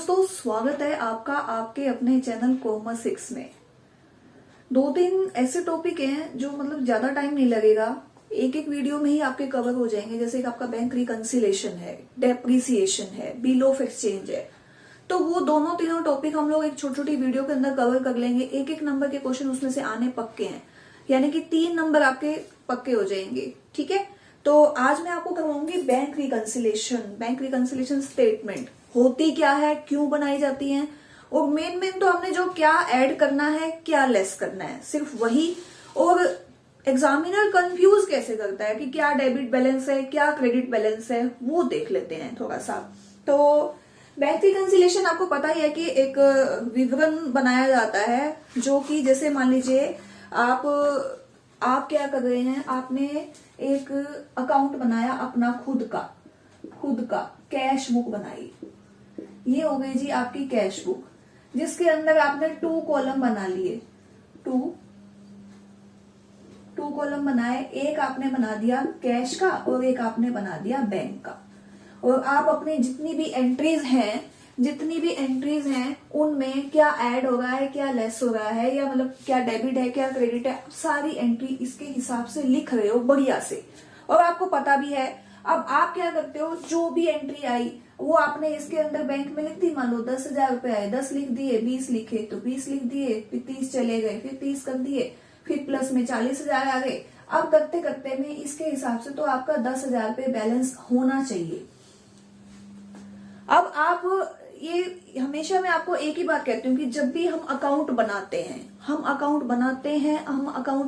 दोस्तों, स्वागत है आपका आपके अपने चैनल कॉमर्स 6 में। 2-3 ऐसे टॉपिक हैं जो मतलब ज्यादा टाइम नहीं लगेगा, एक एक वीडियो में ही आपके कवर हो जाएंगे। जैसे कि आपका बैंक रिकंसिलेशन है, डेप्रिसिएशन है, बिल ऑफ एक्सचेंज है, तो वो दोनों तीनों टॉपिक हम लोग एक छोटी छोटी वीडियो के अंदर कवर कर लेंगे। एक एक नंबर के क्वेश्चन उसमें से आने पक्के हैं, यानी कि 3 नंबर आपके पक्के हो जाएंगे। ठीक है, तो आज मैं आपको करवाऊंगी bank reconciliation. Bank reconciliation statement होती क्या है, क्यों बनाई जाती है, और मेन तो हमने जो क्या ऐड करना है, क्या लेस करना है, सिर्फ वही। और एग्जामिनर कंफ्यूज कैसे करता है कि क्या डेबिट बैलेंस है, क्या क्रेडिट बैलेंस है, वो देख लेते हैं थोड़ा सा। तो बैंक रिकंसिलेशन आपको पता ही है कि एक विवरण बनाया जाता है, जो कि जैसे मान लीजिए आप क्या कर रहे हैं, आपने एक अकाउंट बनाया अपना खुद का कैश बुक बनाई। ये हो गई जी आपकी कैश बुक, जिसके अंदर आपने 2 कॉलम बना लिए। टू कॉलम बनाए, एक आपने बना दिया कैश का और एक आपने बना दिया बैंक का। और आप अपनी जितनी भी एंट्रीज हैं उनमें क्या ऐड हो रहा है, क्या लेस हो रहा है, या मतलब क्या डेबिट है, क्या क्रेडिट है, सारी एंट्री इसके हिसाब से लिख रहे हो बढ़िया से। और आपको पता भी है। अब आप क्या करते हो, जो भी एंट्री आई वो आपने इसके अंदर बैंक में लिख दी। मान लो 10,000 रुपए आए, 10 लिख दिए, 20 लिखे तो 20 लिख दिए, फिर 30 चले गए, फिर 30 कर दिए, फिर प्लस में 40,000 आ गए। अब करते करते में इसके हिसाब से तो आपका 10,000 रुपए बैलेंस होना चाहिए। अब आप ये हमेशा मैं आपको एक ही बात कहती हूँ कि जब भी हम अकाउंट बनाते हैं, हम अकाउंट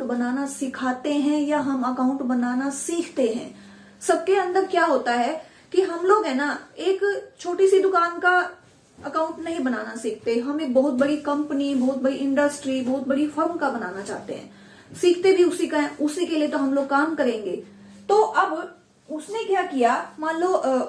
बनाना सिखाते हैं या हम अकाउंट बनाना सीखते हैं, सबके अंदर क्या होता है कि हम लोग है ना, एक छोटी सी दुकान का अकाउंट नहीं बनाना सीखते। हम एक बहुत बड़ी कंपनी, बहुत बड़ी इंडस्ट्री, बहुत बड़ी फर्म का बनाना चाहते हैं। सीखते भी उसी का है, उसी के लिए तो हम लोग काम करेंगे। तो अब उसने क्या किया, मान लो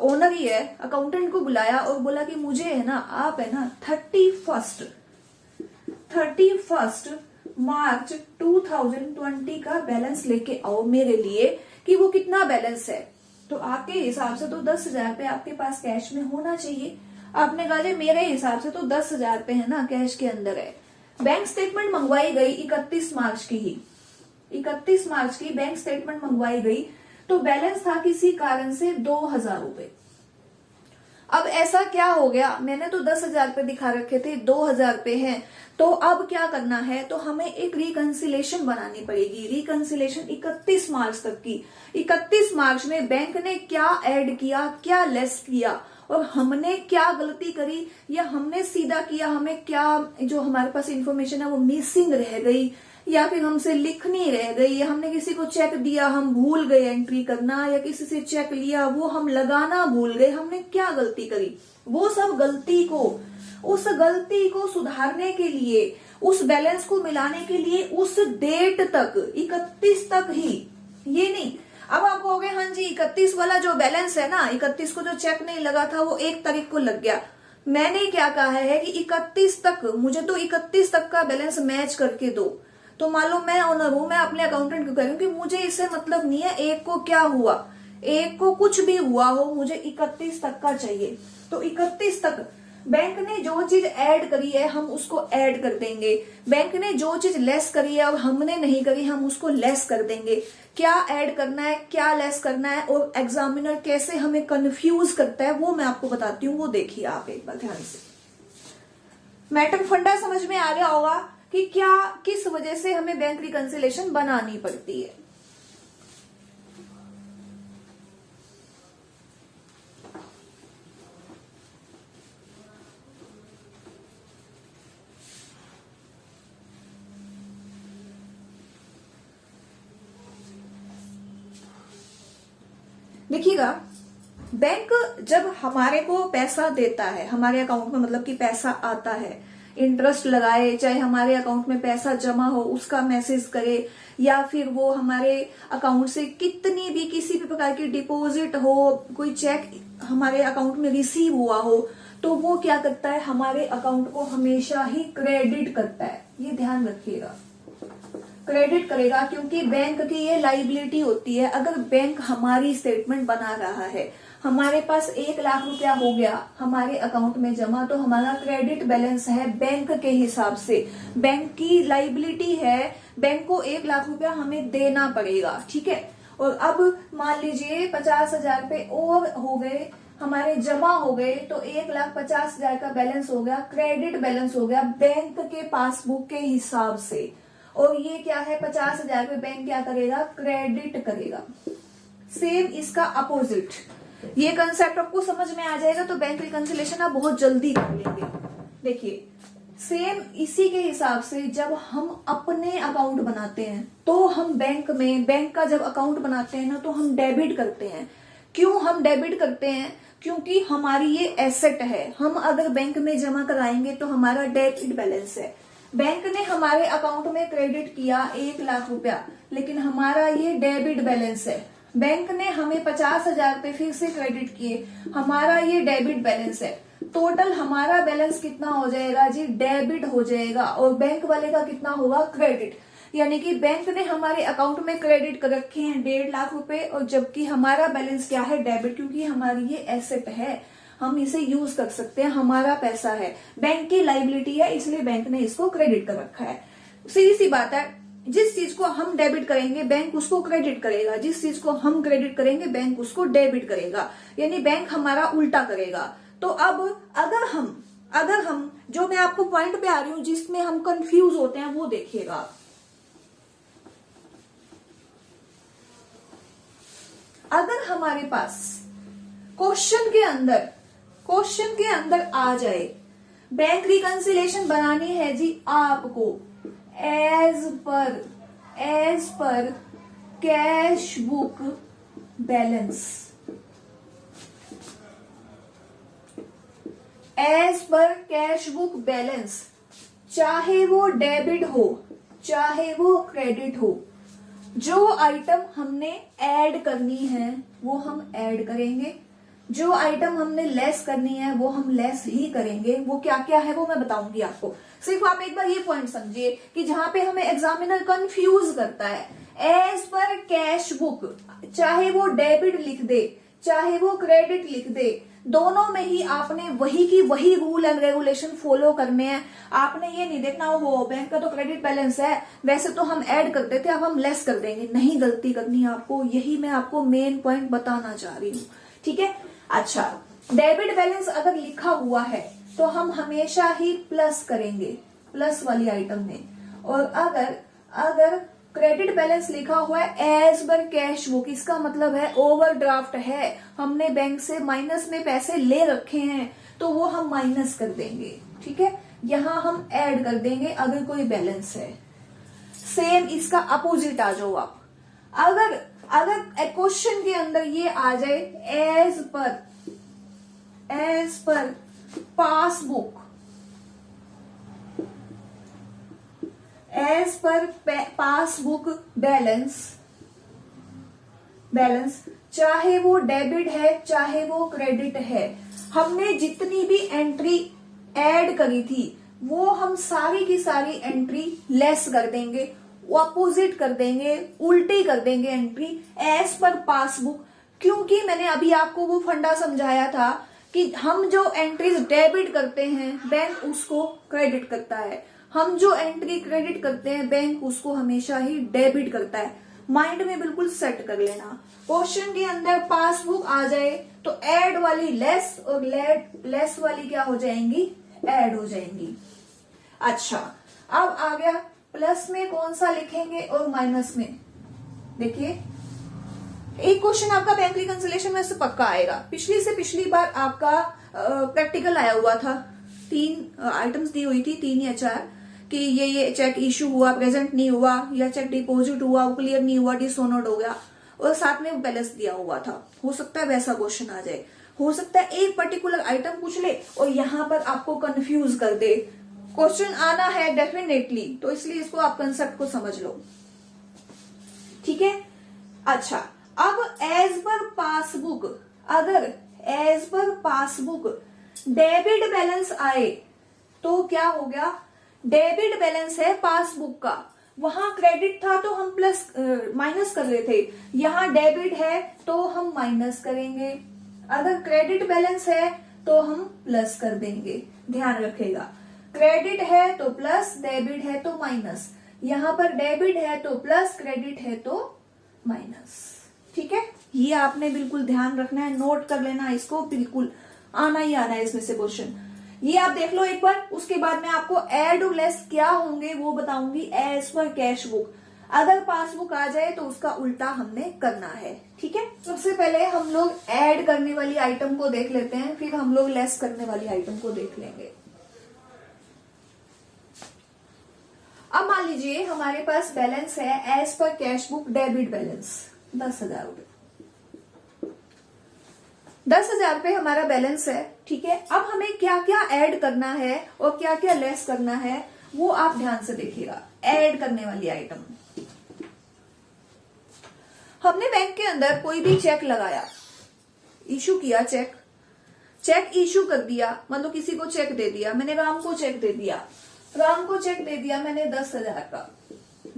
ओनर ही है, अकाउंटेंट को बुलाया और बोला कि मुझे है ना, आप है ना 31 मार्च 2020 का बैलेंस लेके आओ मेरे लिए, कि वो कितना बैलेंस है। तो आपके हिसाब से तो 10,000 रुपए आपके पास कैश में होना चाहिए। आपने कहा जी मेरे हिसाब से तो 10,000 रुपए है ना कैश के अंदर है। बैंक स्टेटमेंट मंगवाई गई 31 मार्च की बैंक स्टेटमेंट मंगवाई गई, तो बैलेंस था किसी कारण से 2,000 रुपए। अब ऐसा क्या हो गया, मैंने तो 10,000 रुपए दिखा रखे थे, 2,000 रुपए हैं। तो अब क्या करना है, तो हमें एक रिकंसिलेशन बनानी पड़ेगी। रिकंसिलेशन 31 मार्च तक की। 31 मार्च में बैंक ने क्या ऐड किया, क्या लेस किया, और हमने क्या गलती करी, या हमने सीधा किया, हमें क्या जो हमारे पास इंफॉर्मेशन है वो मिसिंग रह गई, या फिर हमसे लिखनी रह गई, या हमने किसी को चेक दिया, हम भूल गए एंट्री करना, या किसी से चेक लिया वो हम लगाना भूल गए, हमने क्या गलती करी। वो सब उस गलती को सुधारने के लिए, उस बैलेंस को मिलाने के लिए उस डेट तक, 31 तक ही, ये नहीं। अब आप कहोगे हाँ जी 31 वाला जो बैलेंस है ना, 31 को जो चेक नहीं लगा था वो 1 तारीख को लग गया। मैंने क्या कहा है कि 31 तक, मुझे तो 31 तक का बैलेंस मैच करके दो। तो मान लो मैं ओनर हूं, मैं अपने अकाउंटेंट को कह रही हूँ कि मुझे इससे मतलब नहीं है, 1 को क्या हुआ, 1 को कुछ भी हुआ हो, मुझे 31 तक का चाहिए। तो 31 तक बैंक ने जो चीज ऐड करी है हम उसको ऐड कर देंगे, बैंक ने जो चीज लेस करी है अब हमने नहीं करी, हम उसको लेस कर देंगे। क्या ऐड करना है, क्या लेस करना है, और एग्जामिनर कैसे हमें कंफ्यूज करता है वो मैं आपको बताती हूँ। वो देखिए आप एक बार ध्यान से, मैटर फंडा समझ में आ गया होगा कि क्या किस वजह से हमें बैंक रिकंसिलेशन बनानी पड़ती है। देखिएगा, बैंक जब हमारे को पैसा देता है, हमारे अकाउंट में मतलब कि पैसा आता है, इंटरेस्ट लगाए, चाहे हमारे अकाउंट में पैसा जमा हो उसका मैसेज करे, या फिर वो हमारे अकाउंट से कितनी भी किसी भी प्रकार की डिपॉजिट हो, कोई चेक हमारे अकाउंट में रिसीव हुआ हो, तो वो क्या करता है, हमारे अकाउंट को हमेशा ही क्रेडिट करता है। ये ध्यान रखिएगा, क्रेडिट करेगा, क्योंकि बैंक की ये लाइबिलिटी होती है। अगर बैंक हमारी स्टेटमेंट बना रहा है, हमारे पास 1 लाख रुपया हो गया हमारे अकाउंट में जमा, तो हमारा क्रेडिट बैलेंस है बैंक के हिसाब से, बैंक की लाइबिलिटी है, बैंक को 1 लाख रुपया हमें देना पड़ेगा, ठीक है। और अब मान लीजिए 50,000 रुपए और हो गए हमारे जमा हो गए, तो 1,50,000 का बैलेंस हो गया, क्रेडिट बैलेंस हो गया बैंक के पासबुक के हिसाब से। और ये क्या है, 50,000 रुपए बैंक क्या करेगा, क्रेडिट करेगा। सेम इसका अपोजिट, ये कंसेप्ट आपको समझ में आ जाएगा तो बैंक रिकंसिलेशन आप बहुत जल्दी कर लेंगे। देखिए सेम इसी के हिसाब से जब हम अपने अकाउंट बनाते हैं तो हम बैंक में, बैंक का जब अकाउंट बनाते हैं ना तो हम डेबिट करते हैं। क्यों हम डेबिट करते हैं, क्योंकि हमारी ये एसेट है, हम अगर बैंक में जमा कराएंगे तो हमारा डेबिट बैलेंस है। बैंक ने हमारे अकाउंट में क्रेडिट किया 1 लाख रुपया, लेकिन हमारा ये डेबिट बैलेंस है। बैंक ने हमें 50,000 रुपए फिर से क्रेडिट किए, हमारा ये डेबिट बैलेंस है। टोटल हमारा बैलेंस कितना हो जाएगा जी, डेबिट हो जाएगा, और बैंक वाले का कितना होगा, क्रेडिट। यानी कि बैंक ने हमारे अकाउंट में क्रेडिट कर रखे हैं 1.5 लाख रुपए, और जबकि हमारा बैलेंस क्या है, डेबिट, क्योंकि हमारी ये एसेट है, हम इसे यूज कर सकते हैं, हमारा पैसा है, बैंक की लाइबिलिटी है, इसलिए बैंक ने इसको क्रेडिट कर रखा है। सीधी सी बात है, जिस चीज को हम डेबिट करेंगे बैंक उसको क्रेडिट करेगा, जिस चीज को हम क्रेडिट करेंगे बैंक उसको डेबिट करेगा, यानी बैंक हमारा उल्टा करेगा। तो अब अगर हम जो मैं आपको पॉइंट पे आ रही हूं जिसमें हम कंफ्यूज होते हैं वो देखिएगा। अगर हमारे पास क्वेश्चन के अंदर आ जाए बैंक रिकंसिलेशन बनानी है जी आपको as per cash book balance, as per cash book balance, चाहे वो डेबिट हो चाहे वो क्रेडिट हो, जो आइटम हमने ऐड करनी है वो हम ऐड करेंगे, जो आइटम हमने लेस करनी है वो हम लेस ही करेंगे। वो क्या क्या है वो मैं बताऊंगी आपको। सिर्फ आप एक बार ये पॉइंट समझिए कि जहां पे हमें एग्जामिनर कंफ्यूज करता है, एज पर कैश बुक, चाहे वो डेबिट लिख दे चाहे वो क्रेडिट लिख दे, दोनों में ही आपने वही की वही रूल एंड रेगुलेशन फॉलो करने हैं। आपने ये नहीं देखना हो बैंक का तो क्रेडिट बैलेंस है, वैसे तो हम ऐड कर देते अब हम लेस कर देंगे, नहीं, गलती करनी आपको, यही मैं आपको मेन पॉइंट बताना चाह रही हूँ, ठीक है। अच्छा, डेबिट बैलेंस अगर लिखा हुआ है तो हम हमेशा ही प्लस करेंगे, प्लस वाली आइटम में, और अगर क्रेडिट बैलेंस लिखा हुआ है एज पर कैश बुक, इसका मतलब है ओवरड्राफ्ट है, हमने बैंक से माइनस में पैसे ले रखे हैं तो वो हम माइनस कर देंगे, ठीक है। यहां हम ऐड कर देंगे अगर कोई बैलेंस है। सेम इसका अपोजिट आ जाओ आप, अगर क्वेश्चन के अंदर ये आ जाए as per passbook, as per passbook balance, चाहे वो डेबिट है चाहे वो क्रेडिट है, हमने जितनी भी एंट्री ऐड करी थी वो हम सारी की सारी एंट्री लेस कर देंगे, अपोजिट कर देंगे, उल्टी कर देंगे एंट्री एज पर पासबुक। क्योंकि मैंने अभी आपको वो फंडा समझाया था कि हम जो एंट्रीज डेबिट करते हैं बैंक उसको क्रेडिट करता है, हम जो एंट्री क्रेडिट करते हैं बैंक उसको हमेशा ही डेबिट करता है। माइंड में बिल्कुल सेट कर लेना। क्वेश्चन के अंदर पासबुक आ जाए तो ऐड वाली लेस और लेस वाली क्या हो जाएंगी, ऐड हो जाएंगी। अच्छा, अब आ गया प्लस में कौन सा लिखेंगे और माइनस में। देखिए एक क्वेश्चन आपका बैंक रिकंसिलेशन में से पक्का आएगा, पिछली से पिछली बार आपका प्रैक्टिकल आया हुआ था, 3 आइटम्स दी हुई थी, 3 या 4, कि ये चेक इशू हुआ, प्रेजेंट नहीं हुआ, या चेक डिपॉजिट हुआ, वो क्लियर नहीं हुआ, डिसऑनर्ड हो गया, और साथ में बैलेंस दिया हुआ था। हो सकता है वैसा क्वेश्चन आ जाए, हो सकता है एक पर्टिकुलर आइटम पूछ ले और यहां पर आपको कंफ्यूज कर दे। क्वेश्चन आना है डेफिनेटली, तो इसलिए इसको आप कंसेप्ट को समझ लो, ठीक है। अच्छा, अब एज पर पासबुक, अगर as per passbook debit balance आए तो क्या हो गया, डेबिट बैलेंस है पासबुक का, वहां क्रेडिट था तो हम प्लस माइनस कर रहे थे, यहां डेबिट है तो हम माइनस करेंगे, अगर क्रेडिट बैलेंस है तो हम प्लस कर देंगे, ध्यान रखेगा। क्रेडिट है तो प्लस, डेबिट है तो माइनस। यहां पर डेबिट है तो प्लस, क्रेडिट है तो माइनस। ठीक है, ये आपने बिल्कुल ध्यान रखना है, नोट कर लेना इसको, बिल्कुल आना ही आना है इसमें से क्वेश्चन। ये आप देख लो एक बार, उसके बाद मैं आपको ऐड और लेस क्या होंगे वो बताऊंगी एज पर कैश बुक। अगर पासबुक आ जाए तो उसका उल्टा हमने करना है। ठीक है, सबसे पहले हम लोग ऐड करने वाली आइटम को देख लेते हैं, फिर हम लोग लेस करने वाली आइटम को देख लेंगे। अब मान लीजिए हमारे पास बैलेंस है as per cash book debit balance 10,000 रुपए। 10,000 रुपए हमारा बैलेंस है। ठीक है, अब हमें क्या क्या ऐड करना है और क्या क्या लेस करना है वो आप ध्यान से देखिएगा। ऐड करने वाली आइटम, हमने बैंक के अंदर कोई भी चेक लगाया, इशू किया चेक, चेक इशू कर दिया, मतलब किसी को चेक दे दिया, मैंने राम को चेक दे दिया, राम को चेक दे दिया मैंने 10,000 का,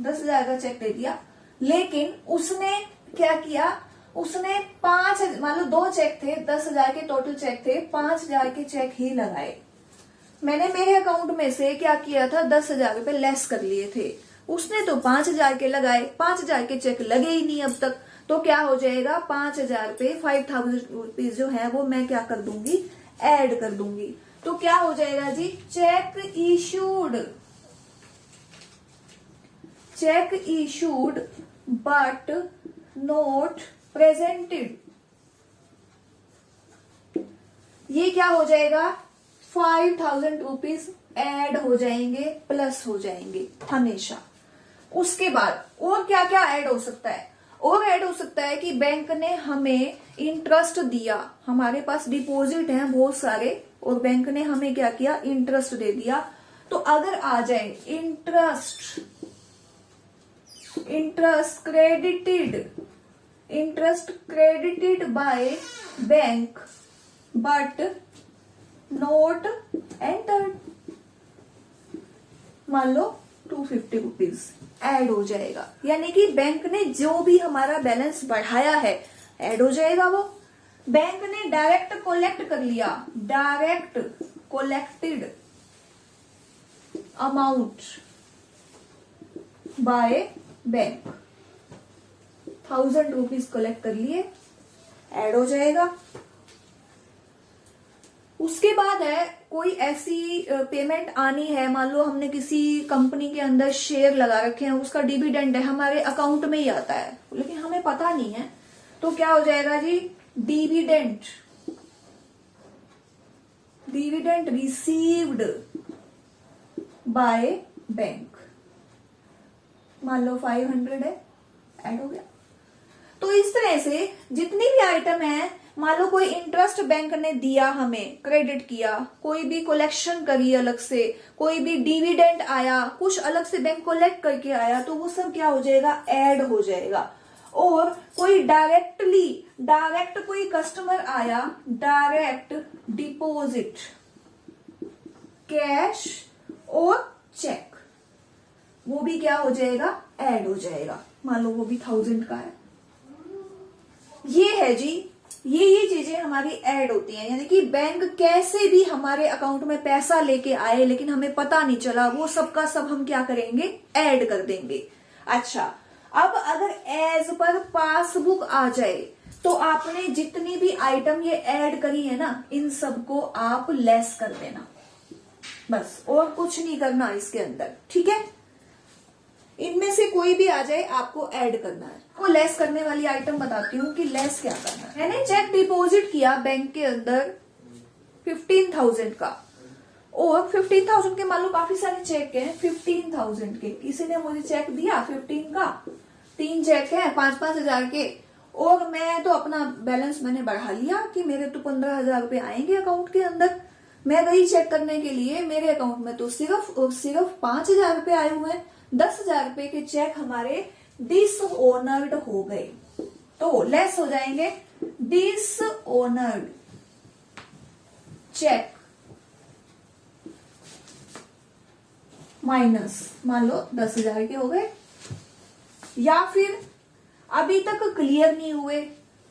10,000 का चेक दे दिया। लेकिन उसने क्या किया, उसने 5, मान लो 2 चेक थे, 10,000 के टोटल चेक थे, 5,000 के चेक ही लगाए। मैंने मेरे अकाउंट में से क्या किया था, 10,000 रुपए लेस कर लिए थे, उसने तो 5,000 के लगाए, 5,000 के चेक लगे ही नहीं अब तक। तो क्या हो जाएगा, 5,000 पे 5,000 रुपीज जो है वो मैं क्या कर दूंगी, ऐड कर दूंगी। तो क्या हो जाएगा जी, cheque issued, cheque issued but not presented, ये क्या हो जाएगा, 5,000 रुपीज ऐड हो जाएंगे, प्लस हो जाएंगे हमेशा। उसके बाद और क्या क्या ऐड हो सकता है, और ऐड हो सकता है कि बैंक ने हमें इंटरेस्ट दिया, हमारे पास डिपॉजिट हैं बहुत सारे और बैंक ने हमें क्या किया, इंटरेस्ट दे दिया। तो अगर आ जाए interest, interest credited, interest credited by bank but note entered, मान लो 250 रुपीज ऐड हो जाएगा। यानी कि बैंक ने जो भी हमारा बैलेंस बढ़ाया है ऐड हो जाएगा। वो बैंक ने डायरेक्ट कोलेक्ट कर लिया, direct collected amount by bank, 1,000 rupees collect कर लिए, ऐड हो जाएगा। उसके बाद है कोई ऐसी पेमेंट आनी है, मान लो हमने किसी कंपनी के अंदर शेयर लगा रखे हैं, उसका डिविडेंड है, हमारे अकाउंट में ही आता है लेकिन हमें पता नहीं है, तो क्या हो जाएगा जी, dividend, dividend received by bank, मान लो 500 है, ऐड हो गया। तो इस तरह से जितनी भी आइटम है, मान लो कोई इंटरेस्ट बैंक ने दिया हमें, क्रेडिट किया, कोई भी कलेक्शन करी अलग से, कोई भी डिविडेंड आया, कुछ अलग से बैंक कलेक्ट करके आया, तो वो सब क्या हो जाएगा, ऐड हो जाएगा। और कोई डायरेक्टली, डायरेक्ट कोई कस्टमर आया, डायरेक्ट डिपॉजिट, कैश और चेक, वो भी क्या हो जाएगा, ऐड हो जाएगा। मान लो वो भी 1,000 का है। ये है जी, ये चीजें हमारी ऐड होती हैं, यानी कि बैंक कैसे भी हमारे अकाउंट में पैसा लेके आए लेकिन हमें पता नहीं चला, वो सब का सब हम क्या करेंगे, ऐड कर देंगे। अच्छा, अब अगर एज पर पासबुक आ जाए तो आपने जितनी भी आइटम ये ऐड करी है ना, इन सबको आप लेस कर देना, बस, और कुछ नहीं करना इसके अंदर। ठीक है, इनमें से कोई भी आ जाए आपको ऐड करना है। वो लेस करने वाली आइटम बताती हूँ कि लेस क्या करना है। मैंने चेक डिपॉजिट किया बैंक के अंदर 15,000 का, और 15,000 के मान लो काफी सारे चेक हैं, 15,000 के किसी ने मुझे चेक दिया 15 का, 3 चेक है 5-5 हजार के, और मैं तो अपना बैलेंस मैंने बढ़ा लिया कि मेरे तो 15,000 रुपए आएंगे अकाउंट के अंदर। मैं गई चेक करने के लिए, मेरे अकाउंट में तो सिर्फ 5,000 रुपए आए हुए हैं। 10,000 रुपए के चेक हमारे डिसऑनर्ड हो गए, तो लेस हो जाएंगे, डिसऑनर्ड चेक माइनस, मान लो 10,000 के हो गए। या फिर अभी तक क्लियर नहीं हुए,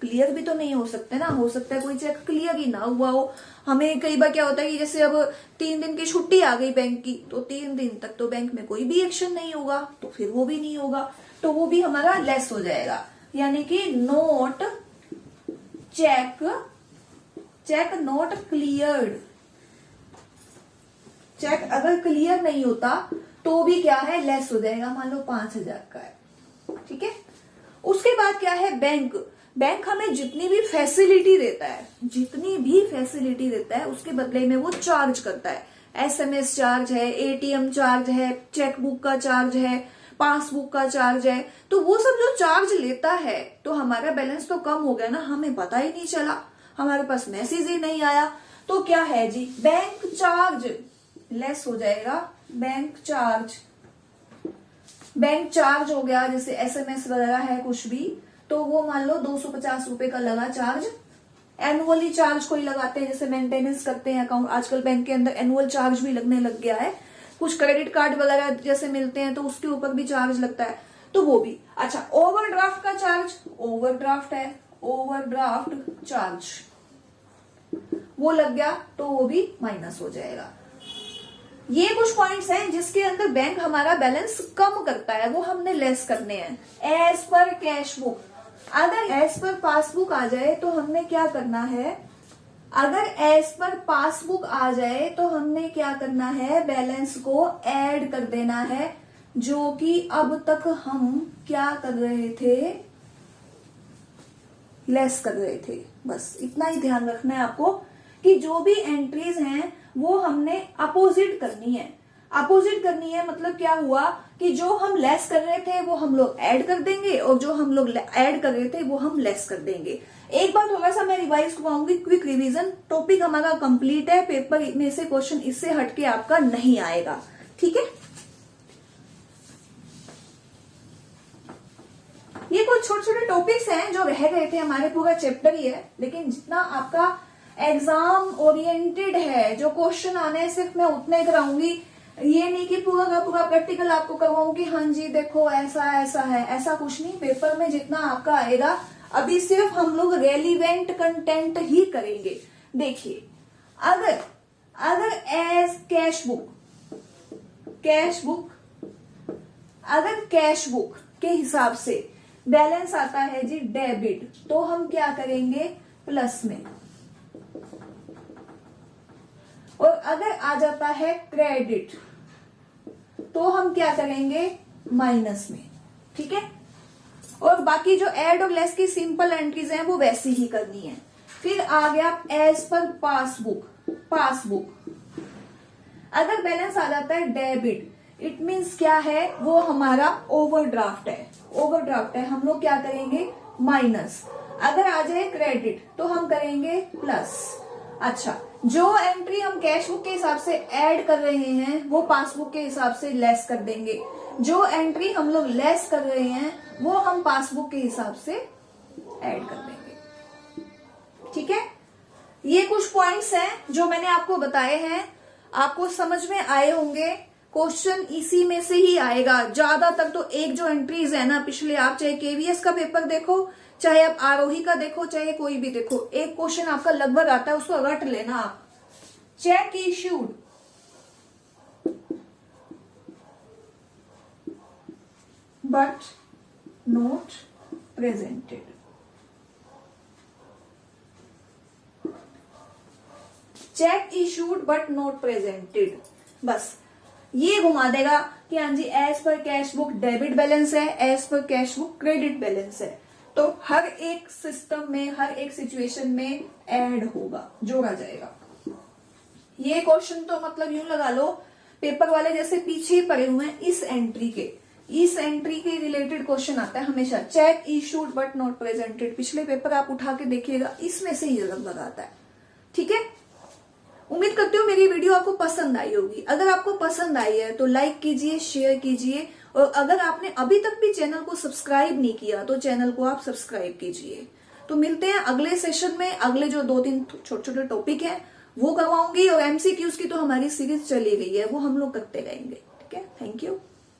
क्लियर भी तो नहीं हो सकते ना, हो सकता है कोई चेक क्लियर ही ना हुआ हो। हमें कई बार क्या होता है कि जैसे अब 3 दिन की छुट्टी आ गई बैंक की, तो 3 दिन तक तो बैंक में कोई भी एक्शन नहीं होगा, तो फिर वो भी नहीं होगा, तो वो भी हमारा लेस हो जाएगा। यानी कि note cheque not cleared, cheque अगर क्लियर नहीं होता तो भी क्या है, लेस हो जाएगा। मान लो 5,000 का है, ठीक है। उसके बाद क्या है, बैंक हमें जितनी भी फैसिलिटी देता है उसके बदले में वो चार्ज करता है। SMS चार्ज है, ATM चार्ज है, चेकबुक का चार्ज है, पासबुक का चार्ज है। तो वो सब जो चार्ज लेता है, तो हमारा बैलेंस तो कम हो गया ना, हमें पता ही नहीं चला, हमारे पास मैसेज ही नहीं आया। तो क्या है जी, बैंक चार्ज लेस हो जाएगा। बैंक चार्ज हो गया, जैसे SMS वगैरह है कुछ भी, तो वो मान लो 250 रुपए का लगा चार्ज। एनुअली चार्ज कोई लगाते हैं, जैसे मेंटेनेंस करते हैं अकाउंट, आजकल बैंक के अंदर एनुअल चार्ज भी लगने लग गया है। कुछ क्रेडिट कार्ड वगैरह जैसे मिलते हैं तो उसके ऊपर भी चार्ज लगता है, तो वो भी। अच्छा, ओवरड्राफ्ट का चार्ज, ओवरड्राफ्ट चार्ज वो लग गया, तो वो भी माइनस हो जाएगा। ये कुछ पॉइंट्स हैं जिसके अंदर बैंक हमारा बैलेंस कम करता है, वो हमने लेस करने हैं। एज पर कैश बुक, अगर एज पर पासबुक आ जाए तो हमने क्या करना है, बैलेंस को ऐड कर देना है, जो कि अब तक हम क्या कर रहे थे, लेस कर रहे थे। बस इतना ही ध्यान रखना है आपको कि जो भी एंट्रीज हैं वो हमने अपोजिट करनी है। मतलब क्या हुआ कि जो हम लेस कर रहे थे वो हम लोग ऐड कर देंगे, और जो हम लोग ऐड कर रहे थे वो हम लेस कर देंगे। एक बार थोड़ा सा मैं रिवाइज करवाऊंगी, क्विक रिवीजन। टॉपिक हमारा कंप्लीट है, पेपर में से क्वेश्चन इससे हटके आपका नहीं आएगा, ठीक है। ये कुछ छोटे छोटे टॉपिक्स हैं जो रह गए थे, हमारे पूरा चैप्टर ही है, लेकिन जितना आपका एग्जाम ओरिएंटेड है, जो क्वेश्चन आने हैं सिर्फ मैं उतने कराऊंगी। ये नहीं कि पूरा का पूरा प्रैक्टिकल आपको करवाऊं कि हाँ जी देखो ऐसा है, ऐसा कुछ नहीं। पेपर में जितना आपका आएगा, अभी सिर्फ हम लोग रेलिवेंट कंटेंट ही करेंगे। देखिए, अगर एज कैश बुक के हिसाब से बैलेंस आता है जी डेबिट, तो हम क्या करेंगे, प्लस में। और अगर आ जाता है क्रेडिट, तो हम क्या करेंगे, माइनस में, ठीक है। और बाकी जो ऐड और लेस की सिंपल एंट्रीज हैं वो वैसी ही करनी है। फिर आ गया एज पर पासबुक, अगर बैलेंस आ जाता है डेबिट, इट मीन्स क्या है, वो हमारा ओवरड्राफ्ट है, हम लोग क्या करेंगे, माइनस। अगर आ जाए क्रेडिट तो हम करेंगे प्लस। अच्छा, जो एंट्री हम कैश बुक के हिसाब से ऐड कर रहे हैं वो पासबुक के हिसाब से लेस कर देंगे, जो एंट्री हम लोग लेस कर रहे हैं वो हम पासबुक के हिसाब से ऐड कर देंगे, ठीक है। ये कुछ पॉइंट्स हैं जो मैंने आपको बताए हैं, आपको समझ में आए होंगे। क्वेश्चन इसी में से ही आएगा ज्यादातर। तो एक जो एंट्रीज है ना, पिछले आप चाहे KVS का पेपर देखो, चाहे आप आरोही का देखो, चाहे कोई भी देखो, एक क्वेश्चन आपका लगभग आता है, उसको रट लेना आप। Cheque issued, but not presented, cheque issued but not presented, बस ये घुमा देगा कि हाँ जी as per cash book debit balance है, as per cash book credit balance है। तो हर एक सिस्टम में, हर एक सिचुएशन में ऐड होगा, जोड़ा जाएगा। ये क्वेश्चन तो मतलब यूं लगा लो, पेपर वाले जैसे पीछे पड़े हुए हैं, इस एंट्री के रिलेटेड क्वेश्चन आता है हमेशा। Check issued but not presented, पिछले पेपर आप उठा के देखिएगा, इसमें से ही लगभग आता है, ठीक है। उम्मीद करती हूँ मेरी वीडियो आपको पसंद आई होगी। अगर आपको पसंद आई है तो लाइक कीजिए, शेयर कीजिए, और अगर आपने अभी तक भी चैनल को सब्सक्राइब नहीं किया तो चैनल को आप सब्सक्राइब कीजिए। तो मिलते हैं अगले सेशन में। अगले जो 2-3 छोटे छोटे टॉपिक हैं वो करवाऊंगी, और MCQs की तो हमारी सीरीज चली गई है, वो हम लोग करते रहेंगे, ठीक है। Thank you.